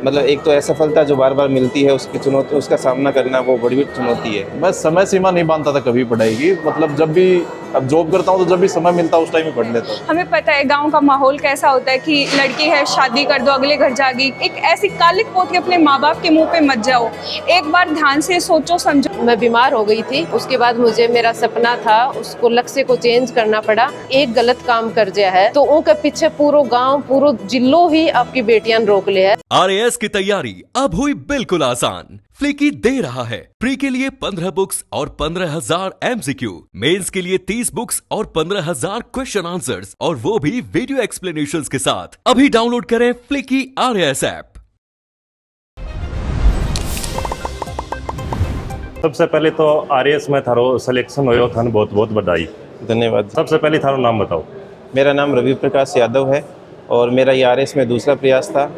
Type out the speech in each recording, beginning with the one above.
मतलब एक तो असफलता जो बार बार मिलती है उसकी चुनौती, उसका सामना करना वो बड़ी चुनौती है। मैं समय सीमा नहीं बांधता था कभी पढ़ाई की, मतलब जब भी अब जॉब करता हूँ तो जब भी समय मिलता है उस टाइम ही पढ़ लेता हूँ। हमें पता है गांव का माहौल कैसा होता है कि लड़की है शादी कर दो अगले घर जाएगी। एक ऐसी कालिक पोत के अपने माँ बाप के मुंह पे मत जाओ, एक बार ध्यान से सोचो समझो। मैं बीमार हो गई थी, उसके बाद मुझे मेरा सपना था उसको लक्ष्य को चेंज करना पड़ा। एक गलत काम कर दिया है तो उनके पीछे पूरा गांव पूरा जिलो ही आपकी बेटियां रोक ले है। RAS की तैयारी अब हुई बिल्कुल आसान। फ्लिकी दे रहा है प्री के लिए 15 बुक्स और 15,000 MCQ, मेंस के लिए 30 बुक्स और 15,000 क्वेश्चन आंसर्स, और वो भी वीडियो एक्सप्लेनेशंस के साथ। अभी डाउनलोड करें फ्लिकी RAS ऐप। सबसे पहले तो RAS में थारो सिलेक्शन हो थाने बहुत बहुत बधाई। धन्यवाद। सबसे पहले थारो नाम बताओ। मेरा नाम रवि प्रकाश यादव है और मेरा ये RAS में दूसरा प्रयास था।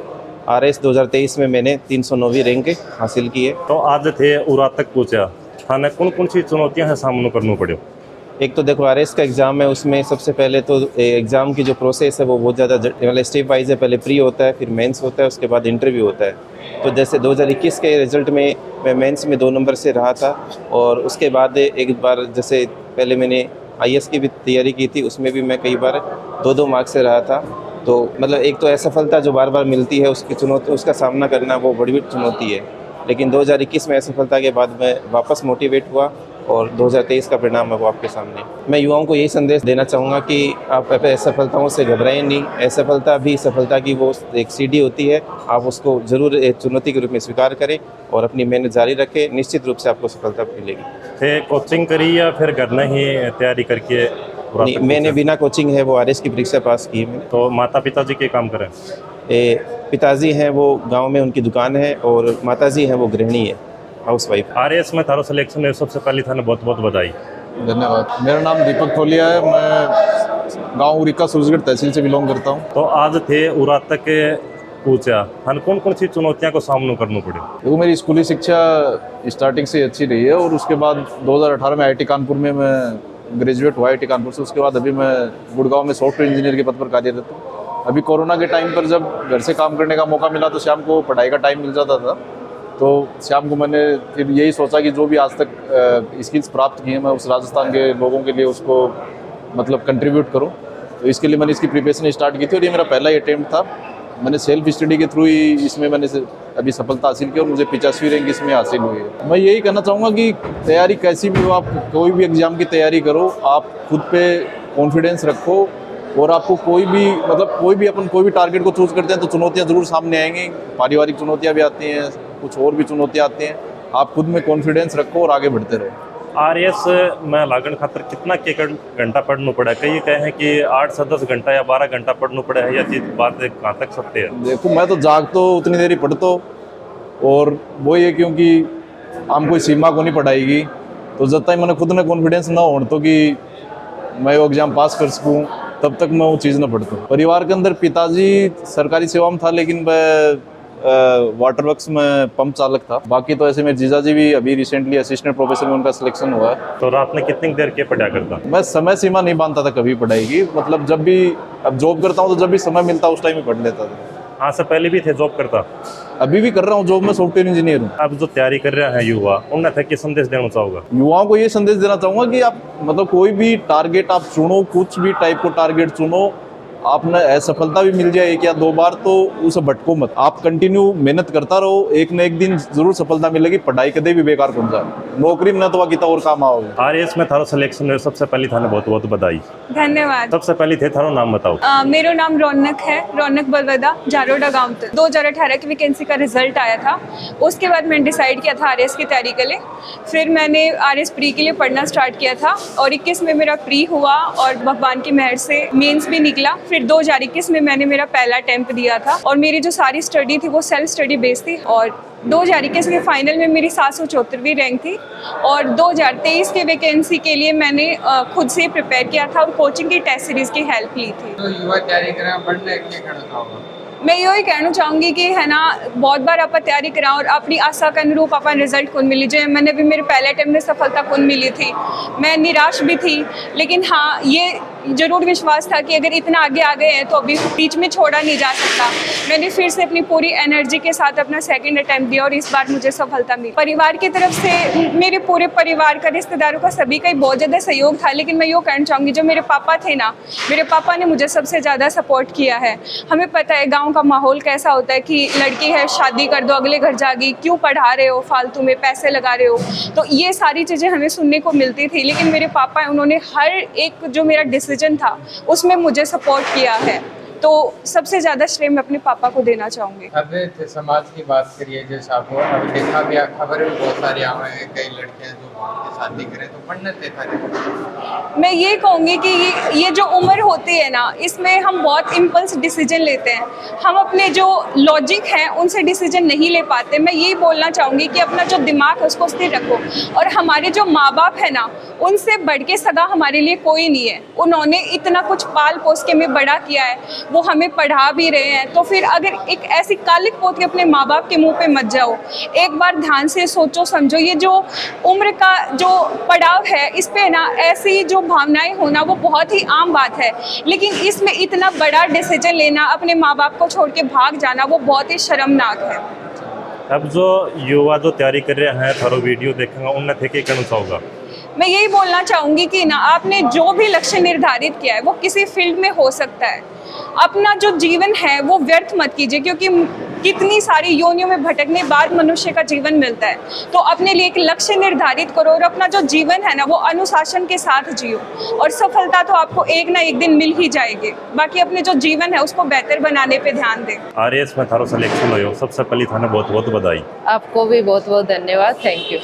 RAS 2023 में मैंने 309वीं रैंक हासिल की है। तो आज थे उरा तक पहुँचा, थाने कौन कौन सी चुनौतियां हैं सामना करना पड़े? एक तो देखो RAS का एग्ज़ाम है, उसमें सबसे पहले तो एग्ज़ाम की जो प्रोसेस है वो बहुत ज़्यादा मतलब स्टेप वाइज है। पहले प्री होता है, फिर मेंस होता है, उसके बाद इंटरव्यू होता है। तो जैसे 2021 के रिज़ल्ट में मैं मेंस में 2 नंबर से रहा था, और उसके बाद एक बार जैसे पहले मैंने IAS की भी तैयारी की थी, उसमें भी मैं कई बार 2-2 मार्क्स से रहा था। तो मतलब एक तो असफलता जो बार बार मिलती है उसकी चुनौती, उसका सामना करना वो बड़ी चुनौती है। लेकिन 2021 में असफलता के बाद मैं वापस मोटिवेट हुआ और 2023 का परिणाम है वो आपके सामने। मैं युवाओं को यही संदेश देना चाहूँगा कि आप असफलताओं से घबराएं नहीं। असफलता भी सफलता की वो एक सीढ़ी होती है, आप उसको ज़रूर एक चुनौती के रूप में स्वीकार करें और अपनी मेहनत जारी रखें। निश्चित रूप से आपको सफलता मिलेगी। थे कोचिंग करी या फिर घर में ही तैयारी करके? नहीं, मैंने बिना कोचिंग है वो RAS की परीक्षा पास की है मैंने। तो माता पिताजी के काम करें? पिताजी हैं वो गांव में उनकी दुकान है, और माताजी हैं वो गृहिणी है, हाउसवाइफ। RAS में थारो सिलेक्शन है, सबसे पहले थाने बहुत बहुत बधाई। धन्यवाद। मेरा नाम दीपक थोलिया है, मैं गांव उरिका सूरजगढ़ तहसील से बिलोंग करता हूँ। तो आज थे उरा तक पूछा, थाने कौन कौन सी चुनौतियां को सामना करना पड़े? देखो, मेरी स्कूली शिक्षा स्टार्टिंग से अच्छी रही है, और उसके बाद 2018 में IIT कानपुर में मैं ग्रेजुएट हुआ IIT कानपुर से। उसके बाद अभी मैं गुड़गांव में सॉफ्टवेयर इंजीनियर के पद पर कार्यरत हूँ। अभी कोरोना के टाइम पर जब घर से काम करने का मौका मिला तो शाम को पढ़ाई का टाइम मिल जाता था, तो शाम को मैंने फिर यही सोचा कि जो भी आज तक स्किल्स प्राप्त किए मैं उस राजस्थान के लोगों के लिए उसको मतलब कंट्रीब्यूट करूं। तो इसके लिए मैंने इसकी प्रिपरेशन स्टार्ट की थी, और ये मेरा पहला ही अटेम्प्ट था। मैंने सेल्फ स्टडी के थ्रू ही इसमें मैंने अभी सफलता हासिल की, और मुझे 85वीं रैंक इसमें हासिल हुई है। मैं यही कहना चाहूँगा कि तैयारी कैसी भी हो, आप कोई भी एग्ज़ाम की तैयारी करो, आप खुद पे कॉन्फिडेंस रखो, और आपको कोई भी टारगेट को चूज़ करते हैं तो चुनौतियाँ ज़रूर सामने आएंगी। पारिवारिक चुनौतियाँ भी आती हैं, कुछ और भी चुनौतियाँ आती हैं। आप खुद में कॉन्फिडेंस रखो और आगे बढ़ते रहो। RAS में लागण खातर कितना के घंटा पढ़ना पड़ा? कई कहे कि 8 से 10 घंटा या 12 घंटा पढ़ना पड़ा है, या चीज बात कहाँ तक सत्य है? देखो, मैं तो जागतो उतनी देर ही पढ़तो, और वो ये क्योंकि हम कोई सीमा को नहीं पढ़ाएगी, तो जब तक मैंने खुद में कॉन्फिडेंस ना हो तो कि मैं वो एग्ज़ाम पास कर सकूँ, तब तक मैं वो चीज़ ना पढ़ता हूँ। परिवार के अंदर पिताजी सरकारी सेवा में था, लेकिन मैं वाटर वर्क्स में पंप चालक था। बाकी तो ऐसे मेरे जीजाजी भी अभी रिसेंटली असिस्टेंट प्रोफेसर में उनका सिलेक्शन हुआ है। तो रात में कितनी देर के पढ़ा करता? मैं समय सीमा नहीं बांधता था कभी पढ़ाई की, मतलब जब भी अब जॉब करता हूँ तो जब भी समय मिलता उस टाइम ही पढ़ लेता था। हाँ, से पहले भी थे जॉब करता? अभी भी कर रहा हूँ जॉब में, सॉफ्टवेयर इंजीनियर हूँ। अब जो तैयारी कर रहे हैं युवा, उन्हें थे क्या संदेश देना चाहोगा? युवाओं को ये संदेश देना चाहूँगा कि आप मतलब कोई भी टारगेट आप चुनो, कुछ भी टाइप को टारगेट चुनो, आपने असफलता भी मिल जाए 1 या 2 बार तो उसे भटको मत। आप कंटिन्यू मेहनत करता रहो, एक न एक दिन जरूर सफलता मिलेगी। पढ़ाई कदे भी बेकार कौन जाए, नौकरी में न तो कितना और काम आओगे। RAS में थारो सिलेक्शन है, सबसे पहले थाने बहुत बहुत बधाई। धन्यवाद। सबसे पहले थे थारो नाम बताओ। मेरा नाम रौनक है, रौनक बलवदा, जारोडा गांव। 2018 की वैकेंसी का रिजल्ट आया था, उसके बाद मैंने डिसाइड किया था RAS की तैयारी के लिए। फिर मैंने RAS प्री के लिए पढ़ना स्टार्ट किया था, और 21 में मेरा प्री हुआ, और भगवान की मेहर से मेंस भी निकला। फिर 2021 में मैंने मेरा पहला अटेम्प्ट दिया था, और मेरी जो सारी स्टडी थी वो सेल्फ स्टडी बेस्ड थी। और 2021 के फाइनल में मेरी 774वीं रैंक थी, और 2023 के वैकेंसी के लिए मैंने खुद से प्रिपेयर किया था और कोचिंग की टेस्ट सीरीज की हेल्प ली थी। तो युवा तैयारी करें बढ़ने के लिए करना चाहोगा? मैं यही कहना चाहूँगी कि है ना, बहुत बार आप तैयारी कराओ और अपनी आशा के अनुरूप अपन रिजल्ट कौन मिली जाए। मैंने भी मेरे पहले अटेम्प्ट में सफलता कौन मिली थी, मैं निराश भी थी, लेकिन हाँ, ये ज़रूर विश्वास था कि अगर इतना आगे आ गए हैं तो अभी बीच में छोड़ा नहीं जा सकता। मैंने फिर से अपनी पूरी एनर्जी के साथ अपना सेकंड अटेम्प्ट दिया और इस बार मुझे सफलता मिली। परिवार की तरफ से, मेरे पूरे परिवार का, रिश्तेदारों का, सभी का ही बहुत ज़्यादा सहयोग था। लेकिन मैं ये कहना चाहूँगी, जो मेरे पापा थे ना, मेरे पापा ने मुझे सबसे ज़्यादा सपोर्ट किया है। हमें पता है गाँव का माहौल कैसा होता है कि लड़की है, शादी कर दो, अगले घर जाएगी, क्यों पढ़ा रहे हो, फालतू में पैसे लगा रहे हो। तो ये सारी चीज़ें हमें सुनने को मिलती थी। लेकिन मेरे पापा, उन्होंने हर एक जो मेरा डिसीजन था उसमें मुझे सपोर्ट किया है। तो सबसे ज़्यादा श्रेय मैं अपने पापा को देना चाहूँगी। अब समाज की बात करिए, जैसे आप अभी देखा भी, खबर भी बहुत सारी आ रही है, कई लड़कियां जो शादी करें तो पढ़ने देखा जाए। मैं ये कहूँगी कि ये जो उम्र होती है ना, इसमें हम बहुत इम्पल्स डिसीजन लेते हैं। हम अपने जो लॉजिक हैं उनसे डिसीजन नहीं ले पाते। मैं यही बोलना चाहूँगी कि अपना जो दिमाग है उसको स्थिर रखो। और हमारे जो माँ बाप है ना, उनसे बढ़ के सगा हमारे लिए कोई नहीं है। उन्होंने इतना कुछ पाल पोस के हमें बड़ा किया है, वो हमें पढ़ा भी रहे हैं। तो फिर अगर एक ऐसी कालिक पोत के अपने माँ बाप के मुंह पे मत जाओ। एक बार ध्यान से सोचो समझो, ये जो उम्र का जो पड़ाव है, इस पे ना ऐसी जो भावनाएं होना वो बहुत ही आम बात है। लेकिन इसमें इतना बड़ा डिसीजन लेना, अपने माँ बाप को छोड़ के भाग जाना, वो बहुत ही शर्मनाक है। अब जो युवा जो तैयारी कर रहे हैं, थारो वीडियो देखेंगे, उनने थे कि कहना चाहोगा? मैं यही बोलना चाहूँगी कि ना, आपने जो भी लक्ष्य निर्धारित किया है वो किसी फील्ड में हो सकता है। अपना जो जीवन है वो व्यर्थ मत कीजिए, क्योंकि कितनी सारी योनियों में भटकने बाद मनुष्य का जीवन मिलता है। तो अपने लिए एक लक्ष्य निर्धारित करो और अपना जो जीवन है ना वो अनुशासन के साथ जियो, और सफलता तो आपको एक ना एक दिन मिल ही जाएगी। बाकी अपने जो जीवन है उसको बेहतर बनाने पे ध्यान दें। आरएएस में थारो सिलेक्शन हो, सबसे पहली थाने बहुत बहुत बधाई। आपको भी बहुत बहुत धन्यवाद, थैंक यू।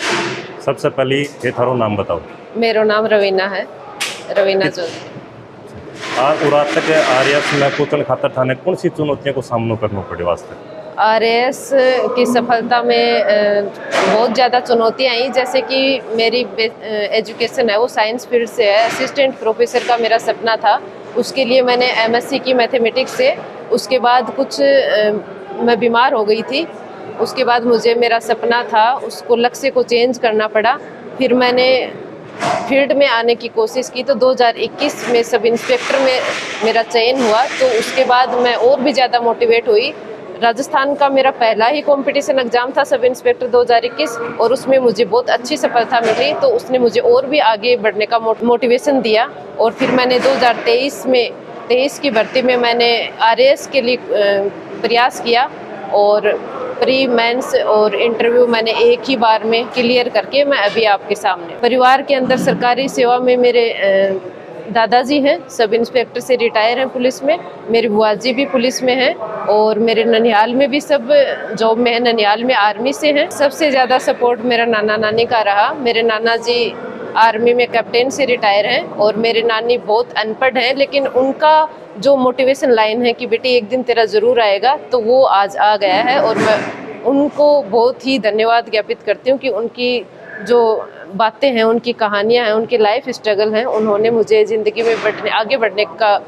सबसे पहली ये थारो नाम बताओ। मेरा नाम रवीना है, रवीना चौधरी। आज उरात तक आरएएस में पूछने खातर थाने कौन सी चुनौतियों को सामना करना पड़े वास्ते? आरएएस की सफलता में बहुत ज़्यादा चुनौतियाँ आई। जैसे कि मेरी एजुकेशन है वो साइंस फील्ड से है। असिस्टेंट प्रोफेसर का मेरा सपना था, उसके लिए मैंने एमएससी की मैथमेटिक्स से। उसके बाद कुछ मैं बीमार हो गई थी, उसके बाद मुझे मेरा सपना था उसको लक्ष्य को चेंज करना पड़ा। फिर मैंने फील्ड में आने की कोशिश की, तो 2021 में सब इंस्पेक्टर में मेरा चयन हुआ। तो उसके बाद मैं और भी ज़्यादा मोटिवेट हुई। राजस्थान का मेरा पहला ही कंपटीशन एग्ज़ाम था सब इंस्पेक्टर 2021, और उसमें मुझे बहुत अच्छी सफलता मिली। तो उसने मुझे और भी आगे बढ़ने का मोटिवेशन दिया। और फिर मैंने 2023 की भर्ती में मैंने आरएएस के लिए प्रयास किया, और प्री मेंस और इंटरव्यू मैंने एक ही बार में क्लियर करके मैं अभी आपके सामने। परिवार के अंदर सरकारी सेवा में मेरे दादाजी हैं, सब इंस्पेक्टर से रिटायर हैं पुलिस में। मेरी बुआ जी भी पुलिस में हैं, और मेरे ननिहाल में भी सब जॉब में है, ननिहाल में आर्मी से हैं। सबसे ज़्यादा सपोर्ट मेरा नाना नानी का रहा। मेरे नाना जी आर्मी में कैप्टन से रिटायर हैं, और मेरे नानी बहुत अनपढ़ हैं, लेकिन उनका जो मोटिवेशन लाइन है कि बेटी एक दिन तेरा ज़रूर आएगा, तो वो आज आ गया है। और मैं उनको बहुत ही धन्यवाद ज्ञापित करती हूँ कि उनकी जो बातें हैं, उनकी कहानियाँ हैं, उनकी लाइफ स्ट्रगल हैं, उन्होंने मुझे ज़िंदगी में आगे बढ़ने का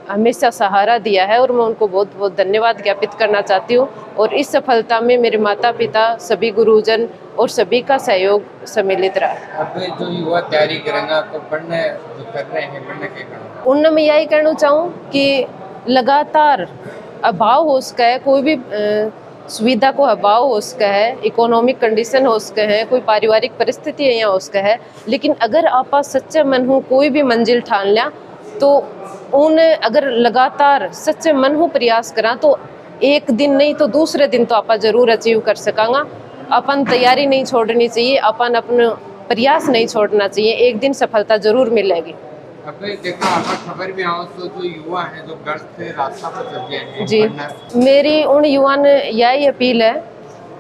हमेशा सहारा दिया है, और मैं उनको बहुत बहुत धन्यवाद ज्ञापित करना चाहती हूँ। और इस सफलता में मेरे माता पिता, सभी गुरुजन और सभी का सहयोग सम्मिलित रहा। अब जो युवा तैयारी करेंगे तो पढ़ने जो कर रहे हैं, पढ़ने के करना उनमें मैं यही कहना चाहूँ कि लगातार अभाव हो सका है, कोई भी सुविधा को अभाव हो सका है, इकोनॉमिक कंडीशन हो सका है, कोई पारिवारिक परिस्थिति यहाँ हो सका है, लेकिन अगर आप सच्चे मन हो कोई भी मंजिल ठान लिया, तो उन अगर लगातार सच्चे मन हो प्रयास करा, तो एक दिन नहीं तो दूसरे दिन तो आप जरूर अचीव कर सकांगा। अपन तैयारी नहीं छोड़नी चाहिए, अपन अपना प्रयास नहीं छोड़ना चाहिए, एक दिन सफलता जरूर मिलेगी। अब देखा आपका खबर भी आओ तो जो युवा हैं जो घर से रास्ता पर चल गए हैं, जी, मेरी उन युवा ने यही अपील है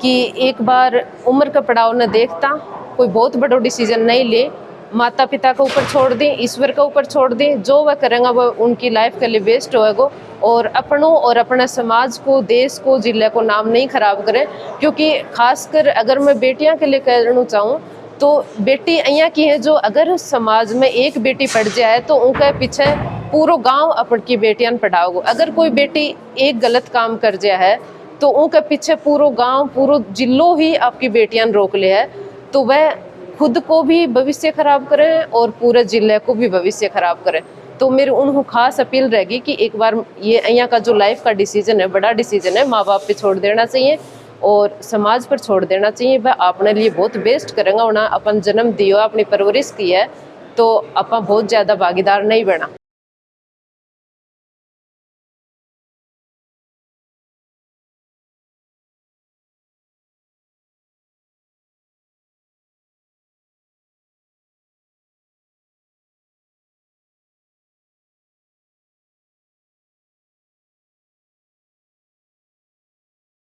कि एक बार उम्र का पड़ाव न देखता, कोई बहुत बड़ा डिसीजन नहीं ले, माता पिता के ऊपर छोड़ दें, ईश्वर के ऊपर छोड़ दें, जो वह करेंगे वह उनकी लाइफ के लिए बेस्ट होएगा। और अपनों और अपने समाज को, देश को, जिले को नाम नहीं खराब करें। क्योंकि खासकर अगर मैं बेटियां के लिए कहना चाहूँ तो बेटी અહીંયા की है, जो अगर समाज में एक बेटी पढ़ जाए तो उनके पीछे पूरा गांव अपन की बेटियां पढ़ाओगे। अगर कोई बेटी एक गलत काम कर जाए है तो उनके पीछे पूरा गांव, पूरा जिलो ही आपकी बेटियां रोक ले है, तो वह खुद को भी भविष्य खराब करें और पूरे जिले को भी भविष्य खराब करें। तो मेरी उन्होंने खास अपील रहेगी कि एक बार ये यहाँ का जो लाइफ का डिसीजन है, बड़ा डिसीजन है, माँ बाप पे छोड़ देना चाहिए और समाज पर छोड़ देना चाहिए। वह अपने लिए बहुत बेस्ट करेंगे। उन्हें अपन जन्म दियो, अपनी परवरिश की है, तो अपन बहुत ज़्यादा भागीदार नहीं बना।